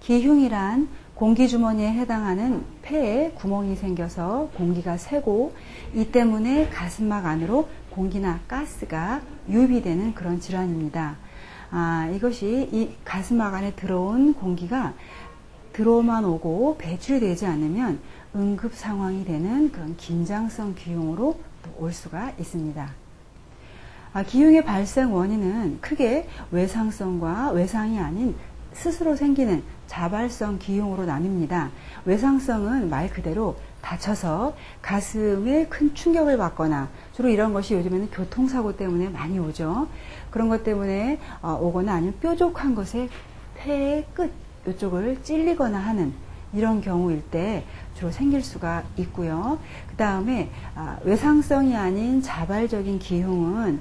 기흉이란 공기주머니에 해당하는 폐에 구멍이 생겨서 공기가 새고 이 때문에 가슴막 안으로 공기나 가스가 유입되는 그런 질환입니다. 이것이 이 가슴막 안에 들어온 공기가 들어만 오고 배출되지 않으면 응급 상황이 되는 그런 긴장성 기흉으로 올 수가 있습니다. 기흉의 발생 원인은 크게 외상성과 외상이 아닌 스스로 생기는 자발성 기흉으로 나뉩니다. 외상성은 말 그대로 다쳐서 가슴에 큰 충격을 받거나, 주로 이런 것이 요즘에는 교통사고 때문에 많이 오죠. 그런 것 때문에 오거나 아니면 뾰족한 것에 폐의 끝 이쪽을 찔리거나 하는 이런 경우일 때 주로 생길 수가 있고요. 그 다음에 외상성이 아닌 자발적인 기흉은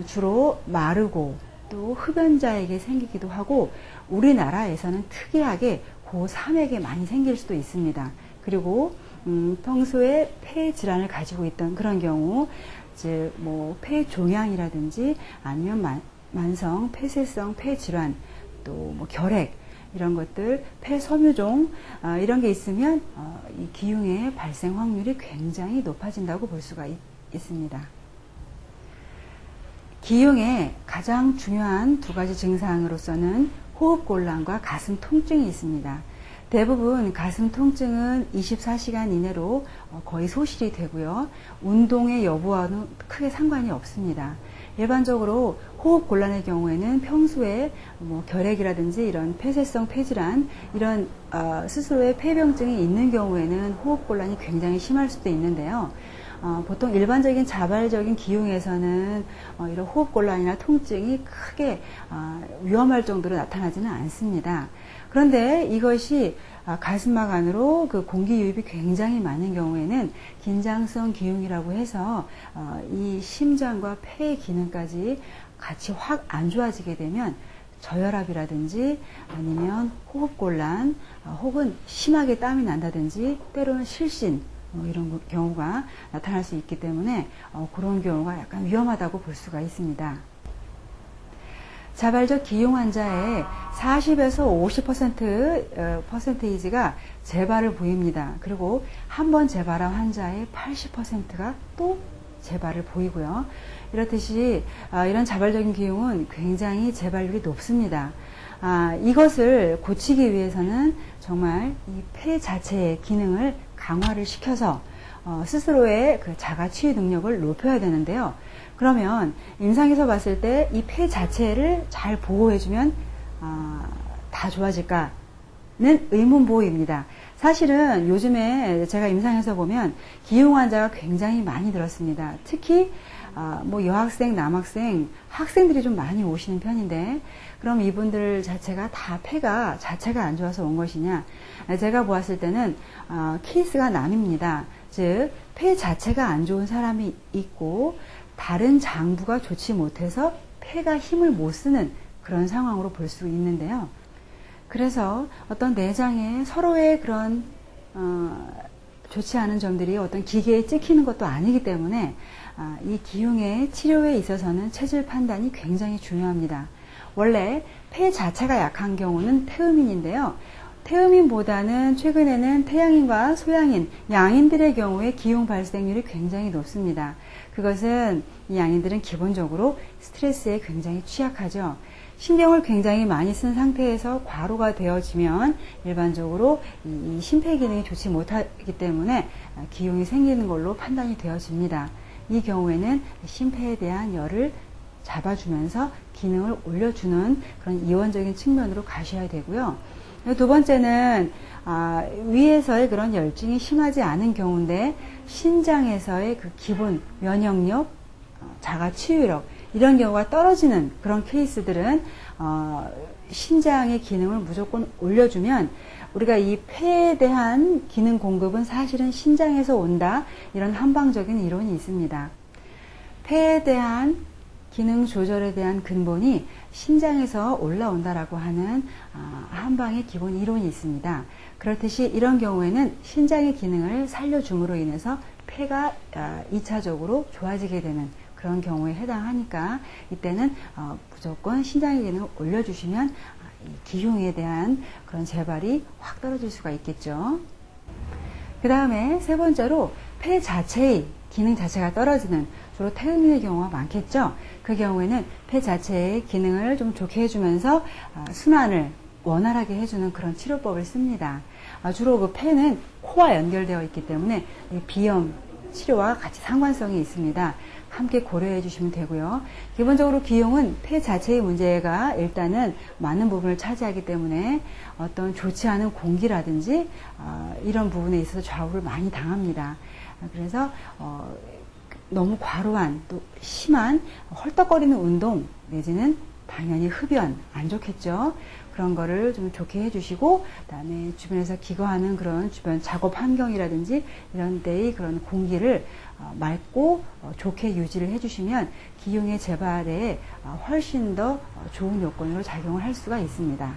주로 마르고 또 흡연자에게 생기기도 하고, 우리나라에서는 특이하게 고3에게 많이 생길 수도 있습니다. 그리고 평소에 폐 질환을 가지고 있던 그런 경우, 즉 폐 종양이라든지 아니면 만성 폐쇄성 폐 질환, 또 결핵 이런 것들, 폐섬유종 이런 게 있으면 이 기흉의 발생 확률이 굉장히 높아진다고 볼 수가 있습니다. 기흉의 가장 중요한 두 가지 증상으로서는 호흡곤란과 가슴 통증이 있습니다. 대부분 가슴 통증은 24시간 이내로 거의 소실이 되고요. 운동의 여부와는 크게 상관이 없습니다. 일반적으로 호흡곤란의 경우에는 평소에 결핵이라든지 이런 폐쇄성 폐질환, 이런 스스로의 폐병증이 있는 경우에는 호흡곤란이 굉장히 심할 수도 있는데요. 보통 일반적인 자발적인 기흉에서는 이런 호흡곤란이나 통증이 크게 위험할 정도로 나타나지는 않습니다. 그런데 이것이 가슴막 안으로 그 공기 유입이 굉장히 많은 경우에는 긴장성 기흉이라고 해서 이 심장과 폐의 기능까지 같이 확 안 좋아지게 되면 저혈압이라든지 아니면 호흡곤란, 혹은 심하게 땀이 난다든지 때로는 실신, 이런 경우가 나타날 수 있기 때문에 그런 경우가 약간 위험하다고 볼 수가 있습니다. 자발적 기흉 환자의 40에서 50%가 재발을 보입니다. 그리고 한 번 재발한 환자의 80%가 또 재발을 보이고요. 이렇듯이 이런 자발적인 기흉은 굉장히 재발률이 높습니다. 이것을 고치기 위해서는 정말 이 폐 자체의 기능을 강화를 시켜서 스스로의 그 자가 치유 능력을 높여야 되는데요. 그러면 임상에서 봤을 때 이 폐 자체를 잘 보호해주면 다 좋아질까는 의문보호입니다. 사실은 요즘에 제가 임상에서 보면 기흉 환자가 굉장히 많이 들었습니다. 특히 여학생, 남학생, 학생들이 좀 많이 오시는 편인데, 그럼 이분들 자체가 다 폐가 자체가 안 좋아서 온 것이냐? 제가 보았을 때는 케이스가 나뉩니다. 즉 폐 자체가 안 좋은 사람이 있고 다른 장부가 좋지 못해서 폐가 힘을 못 쓰는 그런 상황으로 볼 수 있는데요. 그래서 어떤 내장에 서로의 그런 좋지 않은 점들이 어떤 기계에 찍히는 것도 아니기 때문에 이 기흉의 치료에 있어서는 체질 판단이 굉장히 중요합니다. 원래 폐 자체가 약한 경우는 태음인인데요. 태음인보다는 최근에는 태양인과 소양인, 양인들의 경우에 기흉 발생률이 굉장히 높습니다. 그것은 이 양인들은 기본적으로 스트레스에 굉장히 취약하죠. 신경을 굉장히 많이 쓴 상태에서 과로가 되어지면 일반적으로 이 심폐기능이 좋지 못하기 때문에 기흉이 생기는 걸로 판단이 되어집니다. 이 경우에는 심폐에 대한 열을 잡아주면서 기능을 올려주는 그런 이원적인 측면으로 가셔야 되고요. 두 번째는 위에서의 그런 열증이 심하지 않은 경우인데 신장에서의 그 기본 면역력, 자가 치유력 이런 경우가 떨어지는 그런 케이스들은 신장의 기능을 무조건 올려주면 우리가 이 폐에 대한 기능 공급은 사실은 신장에서 온다, 이런 한방적인 이론이 있습니다. 폐에 대한 기능 조절에 대한 근본이 신장에서 올라온다라고 하는 한방의 기본 이론이 있습니다. 그렇듯이 이런 경우에는 신장의 기능을 살려줌으로 인해서 폐가 2차적으로 좋아지게 되는 그런 경우에 해당하니까 이때는 무조건 신장의 기능을 올려주시면 이 기흉에 대한 그런 재발이 확 떨어질 수가 있겠죠. 그 다음에 세 번째로 폐 자체의 기능 자체가 떨어지는 주로 태음인의 경우가 많겠죠. 그 경우에는 폐 자체의 기능을 좀 좋게 해주면서 순환을 원활하게 해주는 그런 치료법을 씁니다. 주로 그 폐는 코와 연결되어 있기 때문에 비염 치료와 같이 상관성이 있습니다. 함께 고려해 주시면 되고요. 기본적으로 기흉은 폐 자체의 문제가 일단은 많은 부분을 차지하기 때문에 어떤 좋지 않은 공기라든지 이런 부분에 있어서 좌우를 많이 당합니다. 그래서 너무 과로한 또 심한 헐떡거리는 운동 내지는 당연히 흡연 안 좋겠죠. 그런 거를 좀 좋게 해주시고, 그다음에 주변에서 기거하는 그런 주변 작업 환경이라든지 이런 데의 그런 공기를 맑고 좋게 유지를 해주시면 기흉의 재발에 훨씬 더 좋은 요건으로 작용을 할 수가 있습니다.